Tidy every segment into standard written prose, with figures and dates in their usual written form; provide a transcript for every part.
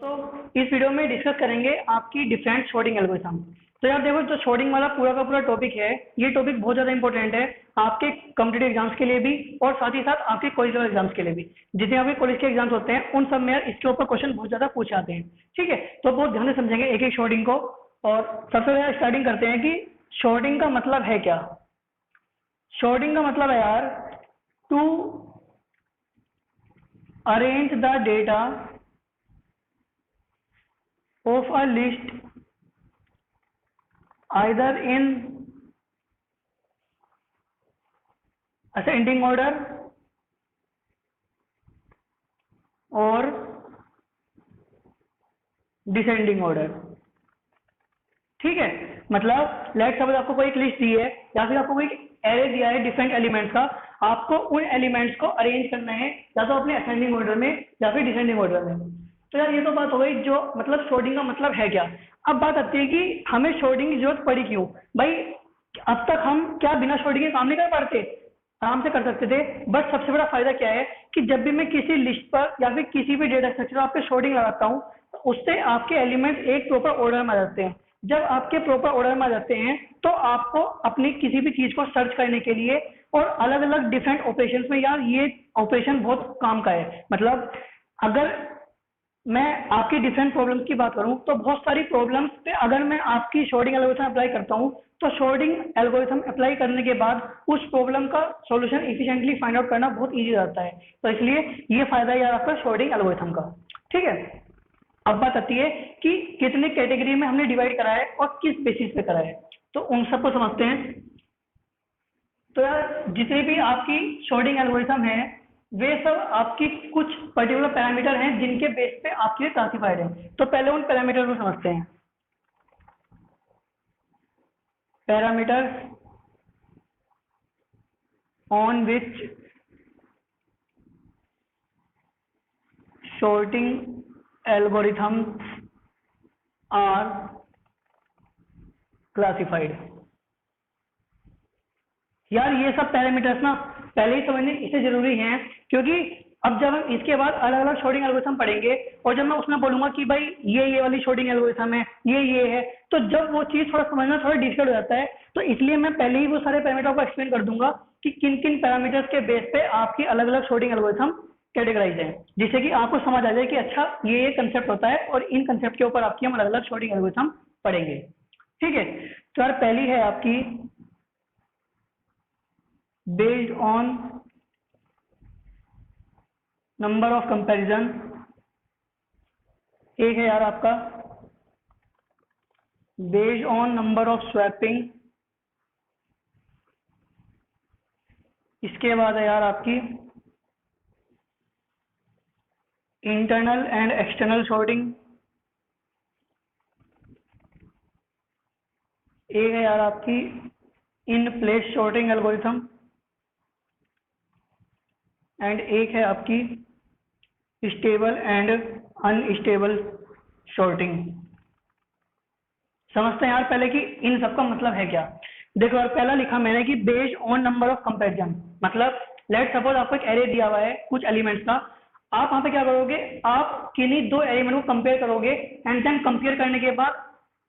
तो इस वीडियो में डिस्कस करेंगे आपकी डिफरेंट शॉर्टिंग एल्गोरिथम। तो यार देखो, जो शॉर्टिंग वाला पूरा का पूरा टॉपिक है, ये टॉपिक बहुत ज़्यादा इंपॉर्टेंट है आपके कॉम्पिटिटिव एग्जाम्स के लिए भी और साथ ही साथ आपके कॉलेज एग्जाम्स के लिए भी। जितने आपके कॉलेज के एग्जाम्स होते हैं उन सब में यार इसके ऊपर क्वेश्चन बहुत ज़्यादा पूछे जाते हैं। ठीक है, तो बहुत ध्यान से समझेंगे एक एक शॉर्टिंग को। और सबसे पहले स्टार्टिंग करते हैं कि शॉर्टिंग का मतलब है क्या। शॉर्टिंग का मतलब है यार to arrange the data of a list either in ascending order or descending order। ठीक है, मतलब लेट्स सपोज आपको कोई एक लिस्ट दी है या फिर आपको कोई एरे दिया है डिफरेंट एलिमेंट्स का, आपको उन एलिमेंट्स को अरेंज करना है या तो अपने असेंडिंग ऑर्डर में या फिर डिसेंडिंग ऑर्डर में। तो यार ये तो बात हो गई जो मतलब शॉर्टिंग का मतलब है क्या। अब बात आती है कि हमें शॉर्टिंग की जरूरत पड़ी क्यों। भाई अब तक हम क्या बिना शॉर्टिंग के काम नहीं कर पाते, आराम से कर सकते थे। बस सबसे बड़ा फायदा क्या है कि जब भी मैं किसी लिस्ट पर या फिर किसी भी डेटा स्ट्रक्चर आप पे शॉर्टिंग लगाता हूँ तो उससे आपके एलिमेंट्स एक प्रॉपर ऑर्डर में आ जाते हैं। जब आपके प्रॉपर ऑर्डर में आ जाते हैं तो आपको अपनी किसी भी चीज को सर्च करने के लिए और अलग अलग डिफरेंट ऑपरेशंस में यार ये ऑपरेशन बहुत काम का है। मतलब अगर मैं आपकी डिफरेंट प्रॉब्लम्स की बात करूं तो बहुत सारी प्रॉब्लम्स पे अगर मैं आपकी शॉर्टिंग एल्गोरिथम अप्लाई करता हूं तो शॉर्टिंग एल्गोरिथम अप्लाई करने के बाद उस प्रॉब्लम का सॉल्यूशन इफिशिएंटली फाइंड आउट करना बहुत इजी रहता है। तो इसलिए ये फायदा है यार आपका शॉर्टिंग एल्गोरिथम का। ठीक है, अब बात आती है कि कितने कैटेगरी में हमने डिवाइड करा है और किस बेसिस पे करा है, तो उन सबको समझते हैं। तो यार जितने भी आपकी शॉर्टिंग एल्गोरिथम है वे सब आपकी कुछ पर्टिकुलर पैरामीटर हैं जिनके बेस पे आपके लिए क्लासिफाइड है। तो पहले उन पैरामीटर को समझते हैं। Parameter on which sorting algorithm are classified. यार ये सब पैरामीटर्स ना पहले ही समझने इससे जरूरी हैं क्योंकि अब जब हम इसके बाद अलग अलग शॉर्टिंग एल्गोरिथम पढ़ेंगे और जब मैं उसमें बोलूंगा कि भाई ये वाली शॉर्टिंग एल्गोरिथम है ये है, तो जब वो चीज थोड़ा समझना थोड़ा डिफिकल्ट हो जाता है। तो इसलिए मैं पहले ही वो सारे पैरामीटर को एक्सप्लेन कर दूंगा कि किन किन पैरामीटर्स के बेस पे आपकी अलग अलग शॉर्टिंग एल्गोरिथम कैटेगराइज है, जिससे कि आपको समझ आ जाए कि अच्छा ये कंसेप्ट होता है और इन कंसेप्ट के ऊपर आपकी हम अलग अलग शॉर्टिंग एल्गोरिथम पढ़ेंगे। ठीक है, तो यार पहली है आपकी based on number of comparison। एक है यार आपका based on number of swapping। इसके बाद है यार आपकी internal and external sorting। एक है यार आपकी in place sorting algorithm and एक है आपकी स्टेबल एंड अनस्टेबल शॉर्टिंग। समझते हैं यार पहले कि इन सब का मतलब है क्या। देखो यार पहला लिखा मैंने कि based on number of comparison. मतलब लेट सपोज आपको एक एरे दिया हुआ है कुछ एलिमेंट्स का, आप वहां पे क्या करोगे, आप किन्हीं दो एलिमेंट को कंपेयर करोगे एंड देन कंपेयर करने के बाद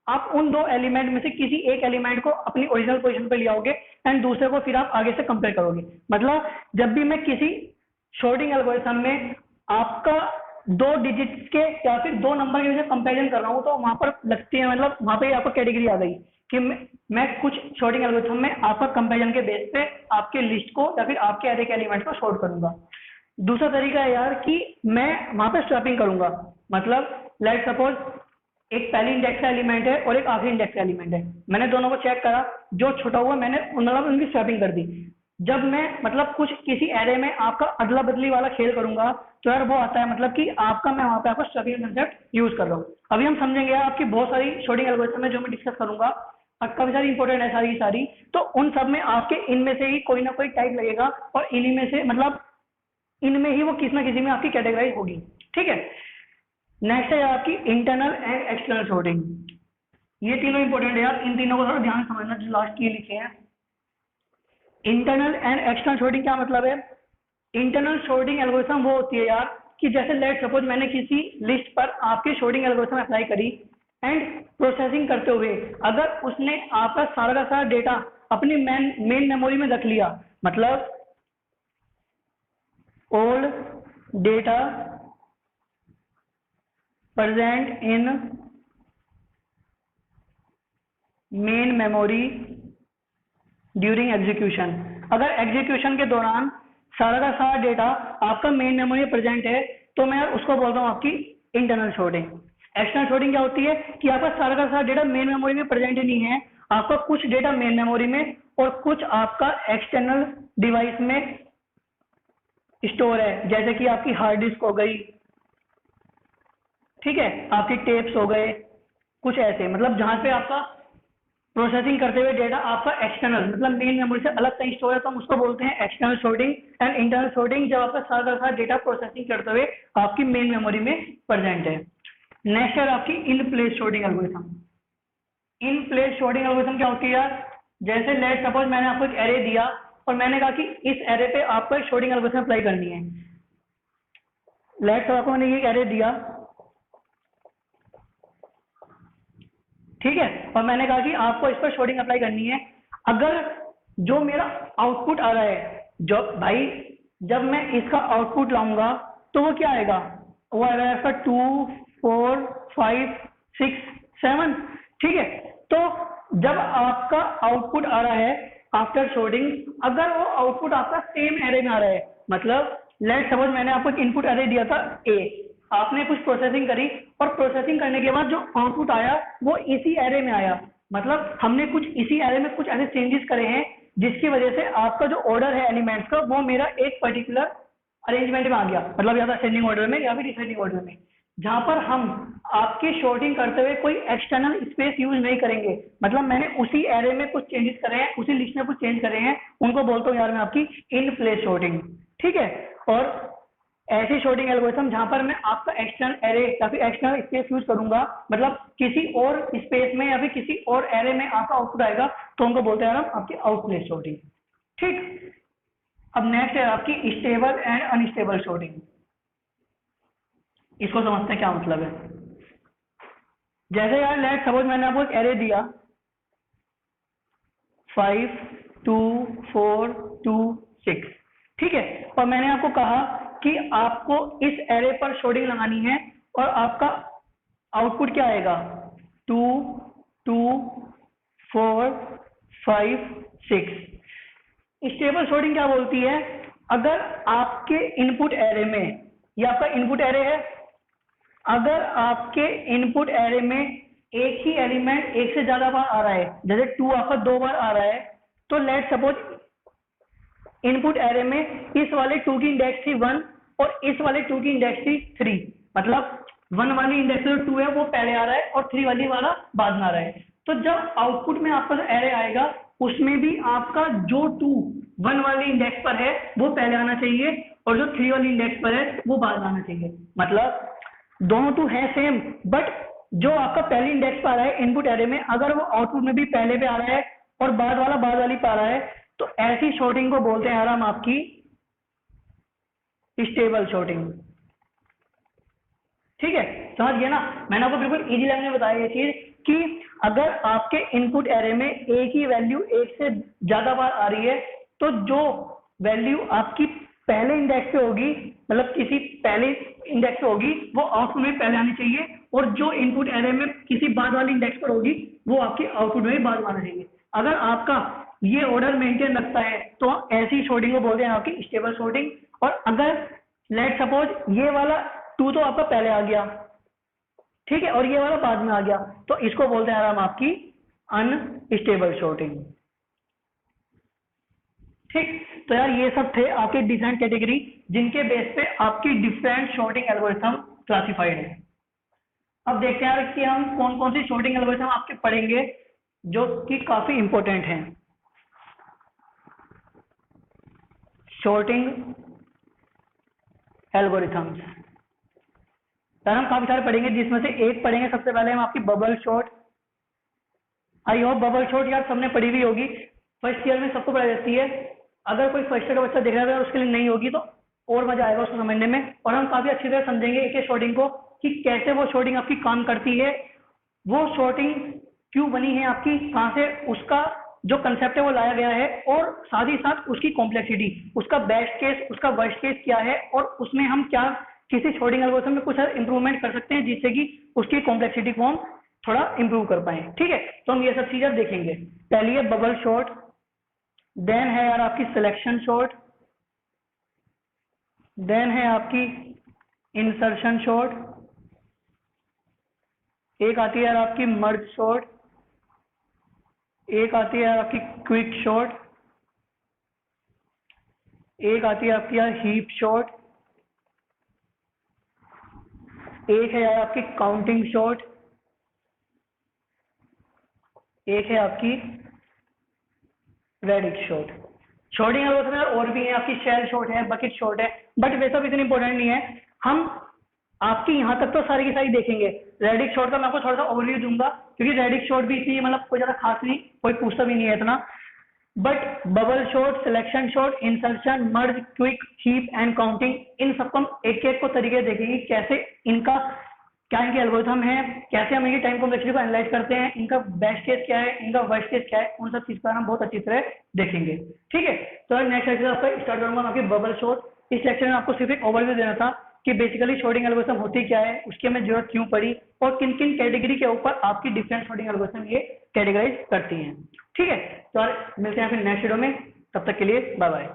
आप उन दो एलिमेंट में से किसी एक एलिमेंट को अपनी ओरिजिनल पोजीशन पे ले आओगे एंड दूसरे को फिर आप आगे से कंपेयर करोगे। मतलब जब भी मैं किसी शॉर्टिंग एल्गोरिथम में आपका दो डिजिट्स के या फिर दो नंबर के वजह कंपेरिजन कर रहा हूँ तो वहां पर लगती है, मतलब वहां पे आपको कैटेगरी आ गई कि मैं कुछ शॉर्टिंग एल्गोरिथम में आपका कंपेरिजन के बेस पे आपके लिस्ट को या फिर आपके एरे के एलिमेंट को शॉर्ट करूंगा। दूसरा तरीका है यार कि मैं वहां पे स्वैपिंग करूंगा। मतलब लेट सपोज एक पहली इंडेक्स का एलिमेंट है और एक आखिरी इंडेक्स का एलिमेंट है, मैंने दोनों को चेक करा, जो छोटा हुआ मैंने मतलब उनकी स्वैपिंग कर दी। जब मैं मतलब कुछ किसी एरे में आपका अदला बदली वाला खेल करूंगा तो यार वो आता है मतलब कि आपका मैं वहां पे आपका स्वैपिंग कंसेप्ट यूज कर रहा हूँ। अभी हम समझेंगे यार आपकी बहुत सारी शॉर्टिंग एल्गोरिथम है जो मैं डिस्कस करूंगा, काफी सारी इंपॉर्टेंट है सारी की सारी। तो उन सब में आपके इनमें से ही कोई ना कोई टाइप लगेगा और इन्हीं में से मतलब इनमें ही वो किसी ना किसी में आपकी कैटेगराइज होगी। ठीक है, नेक्स्ट है आपकी इंटरनल एंड एक्सटर्नल शॉर्टिंग। ये तीनों इंपॉर्टेंट है यार, इन तीनों को थोड़ा ध्यान से समझना जो लास्ट ये लिखे हैं। इंटरनल एंड एक्सटर्नल शॉर्टिंग क्या मतलब है। इंटरनल शॉर्टिंग एल्गोरिथम वो होती है यार कि जैसे लेट सपोज मैंने किसी लिस्ट पर आपके सॉर्टिंग एल्गोरिथम अप्लाई करी एंड प्रोसेसिंग करते हुए अगर उसने आपका सारा का सारा डेटा अपनी मेन मेमोरी में रख लिया, मतलब all data present in main memory during execution, अगर एग्जीक्यूशन के दौरान सारा का सारा डेटा आपका मेन मेमोरी में प्रेजेंट है तो मैं उसको बोलता हूँ आपकी इंटरनल सॉर्टिंग। एक्सटर्नल सॉर्टिंग क्या होती है कि आपका सारा का सारा डेटा मेन मेमोरी में प्रेजेंट ही नहीं है, आपका कुछ डेटा मेन मेमोरी में और कुछ आपका एक्सटर्नल डिवाइस में स्टोर है, जैसे कि आपकी हार्ड डिस्क हो गई, ठीक है, आपकी टेप्स हो गए, कुछ ऐसे, मतलब जहां पे आपका प्रोसेसिंग करते हुए डेटा आपका एक्सटर्नल मतलब मेन मेमोरी से अलग कहीं स्टोर है तो हम उसको बोलते हैं external sorting. And internal sorting जब आपका सारा का सारा डेटा प्रोसेसिंग करते हुए आपकी मेन मेमोरी में प्रेजेंट है। नेक्स्ट है आपकी in place sorting algorithm. In place sorting algorithm क्या होती है यार, जैसे लेट सपोज मैंने आपको एक एरे दिया और मैंने कहा कि इस एरे पे आपको एक सॉर्टिंग एल्गोरिथम अप्लाई करनी है। लेट सपोज मैंने ये एरे दिया, ठीक है, और मैंने कहा कि आपको इस पर सॉर्टिंग अप्लाई करनी है। अगर जो मेरा आउटपुट आ रहा है, जो भाई जब मैं इसका आउटपुट लाऊंगा तो वो क्या आएगा, वो आएगा आपका 2 4 5 6 7, ठीक है। तो जब आपका आउटपुट आ रहा है आफ्टर सॉर्टिंग, अगर वो आउटपुट आपका सेम एरे में आ रहा है, मतलब लेट सपोज मैंने आपको एक इनपुट एरे दिया था ए, आपने कुछ प्रोसेसिंग करी और प्रोसेसिंग करने के बाद जो आउटपुट आया वो इसी एरे में आया, मतलब हमने कुछ इसी एरे में कुछ ऐसे चेंजेस करे हैं जिसकी वजह से आपका जो ऑर्डर है एलिमेंट्स का वो मेरा एक पर्टिकुलर अरेंजमेंट में आ गया, मतलब या तो असेंडिंग ऑर्डर में या फिर डिसेंडिंग ऑर्डर में, जहां पर हम आपकी सॉर्टिंग करते हुए कोई एक्सटर्नल स्पेस यूज नहीं करेंगे, मतलब मैंने उसी एरे में कुछ चेंजेस करे हैं, उसी लिस्ट में कुछ चेंज करे हैं, उनको बोलता हूँ यार मैं आपकी इन प्लेस सॉर्टिंग, ठीक है। और ऐसी सॉर्टिंग एल्गोरिथम जहां पर मैं आपका एक्सटर्नल एरे या फिर एक्सटर्नल स्पेस यूज करूंगा, मतलब किसी और स्पेस में या फिर किसी और एरे में आपका आउटपुट आएगा, तो उनको बोलते हैं हम आपकी आउट प्लेस सॉर्टिंग, ठीक। अब नेक्स्ट है आपकी स्टेबल एंड अनस्टेबल सॉर्टिंग। इसको समझते हैं क्या मतलब है। जैसे यार लेट सपोज मैंने आपको एक एरे दिया 5 2 4 2 6, ठीक है, और मैंने आपको कहा कि आपको इस एरे पर सॉर्टिंग लगानी है और आपका आउटपुट क्या आएगा 2 2 4 5 6। स्टेबल सॉर्टिंग क्या बोलती है, अगर आपके इनपुट एरे में, ये आपका इनपुट एरे है, अगर आपके इनपुट एरे में एक ही एलिमेंट एक से ज्यादा बार आ रहा है, जैसे 2 आपका 2 बार आ रहा है, तो लेट सपोज इनपुट एरे में इस वाले 2 की इंडेक्स थी 1 और इस वाले 2 की इंडेक्स थी 3, मतलब 1 वाली इंडेक्स जो 2 है वो पहले आ रहा है और 3 वाली वाला बाद में आ रहा है। तो जब आउटपुट में आपका जो एरे आएगा उसमें भी आपका जो 2 1 वाली इंडेक्स पर है वो पहले आना चाहिए और जो 3 वाली इंडेक्स पर है वो बाद में आना चाहिए, मतलब दोनों तो है सेम, बट जो आपका पहली इंडेक्स पर आ रहा है इनपुट एरे में, अगर वो आउटपुट में भी पहले पे आ रहा है और बाद वाला बाद वाली पे आ रहा है, तो ऐसी सॉर्टिंग को बोलते हैं यार हम आपकी स्टेबल सॉर्टिंग, ठीक है। समझ गया ना, मैंने आपको बिल्कुल इजी लैंग्वेज में बताया ये चीज कि अगर आपके इनपुट एरे में एक ही वैल्यू एक से ज्यादा बार आ रही है तो जो वैल्यू आपकी पहले इंडेक्स पे होगी, मतलब किसी पहले इंडेक्स पे होगी, वो आउटपुट में पहले आनी चाहिए, और जो इनपुट एरे में किसी बाद वाली इंडेक्स पर होगी वो आपके आउटपुट में बाद में आना चाहिए। अगर आपका ये ऑर्डर मेंटेन रखता है तो ऐसी सॉर्टिंग को बोलते हैं आपकी स्टेबल सॉर्टिंग। और अगर लेट सपोज ये वाला 2 तो आपका पहले आ गया, ठीक है, और ये वाला बाद में आ गया, तो इसको बोलते हैं हम आपकी अनस्टेबल सॉर्टिंग, ठीक। तो यार ये सब थे आपके डिफरेंट कैटेगरी जिनके बेस पे आपकी डिफरेंट सॉर्टिंग एल्गोरिथम क्लासिफाइड है। अब देखते हैं यार कि हम कौन कौन सी सॉर्टिंग एल्गोरिथम आपके पढ़ेंगे जो कि काफी इंपॉर्टेंट हैं। सॉर्टिंग एल्गोरिथम्स यार हम काफी सारे पढ़ेंगे, जिसमें से एक पढ़ेंगे सबसे पहले हम आपकी bubble short. I hope bubble short यार सबने पढ़ी हुई होगी, फर्स्ट ईयर में सबको पढ़ाई जाती है। अगर कोई फर्स्ट ईयर का बच्चा देख रहा है और उसके लिए नहीं होगी तो और मजा आएगा उसको समझने में, और हम काफी अच्छी तरह समझेंगे एक एक शॉर्टिंग को कि कैसे वो शॉर्टिंग आपकी काम करती है, वो शॉर्टिंग क्यों बनी है आपकी, कहाँ से उसका जो कंसेप्ट है वो लाया गया है, और साथ ही साथ उसकी कॉम्प्लेक्सिटी, उसका बेस्ट केस, उसका वर्स्ट केस क्या है, और उसमें हम क्या किसी शॉर्टिंग एल्गोरिथम में कुछ इंप्रूवमेंट कर सकते हैं जिससे कि उसकी कॉम्प्लेक्सिटी को हम थोड़ा इंप्रूव कर पाए। ठीक है, तो हम ये सब चीजें देखेंगे। पहली है बबल शॉर्ट, देन है यार आपकी सिलेक्शन शॉर्ट, देन है आपकी इंसर्शन शॉर्ट, एक आती है यार आपकी मर्ज शॉर्ट, एक आती है यार आपकी क्विक शॉर्ट, एक आती है आपकी यार हीप शॉर्ट, एक है यार आपकी काउंटिंग शॉर्ट, एक है आपकी रेडिक्स शॉर्ट। शॉर्टिंग एल्गोरिथम यार और भी है, आपकी शेल शॉर्ट है, बकेट शॉर्ट है, बट वे सब इतनी इंपॉर्टेंट नहीं है। हम आपकी यहाँ तक तो सारी की सारी देखेंगे। रेडिक्स शॉर्ट का मैं आपको थोड़ा सा ओवरव्यू दूंगा, क्योंकि रेडिक्स शॉर्ट भी इतनी मतलब कोई ज्यादा खास नहीं, कोई पूछता भी नहीं है इतना। But bubble sort, selection sort, insertion, merge, quick, heap and counting, इन सबको हम एक एक को तरीके देखेंगे कैसे इनका क्या इनके एल्गोरिथम है, कैसे हम इनकी टाइम कॉम्प्लेक्सिटी को एनालाइज करते हैं, इनका बेस्ट केस क्या है, इनका वर्स्ट केस क्या है, उन सब चीज पर हम बहुत अच्छी तरह देखेंगे। ठीक है, तो नेक्स्ट लेक्चर आपका स्टार्ट करूंगा मैं आपकी बबल शॉर्ट। इस लेक्चर में आपको सिर्फ एक ओवरव्यू देना था कि बेसिकली शॉर्टिंग एल्गोरिथम होती क्या है, उसकी हमें जरूरत क्यों पड़ी, और किन किन कैटेगरी के ऊपर आपकी डिफरेंट शॉर्टिंग एल्गोरिथम ये कैटेगराइज करती हैं। ठीक है, तो मिलते हैं फिर नेक्स्ट वीडियो में, तब तक के लिए बाय बाय।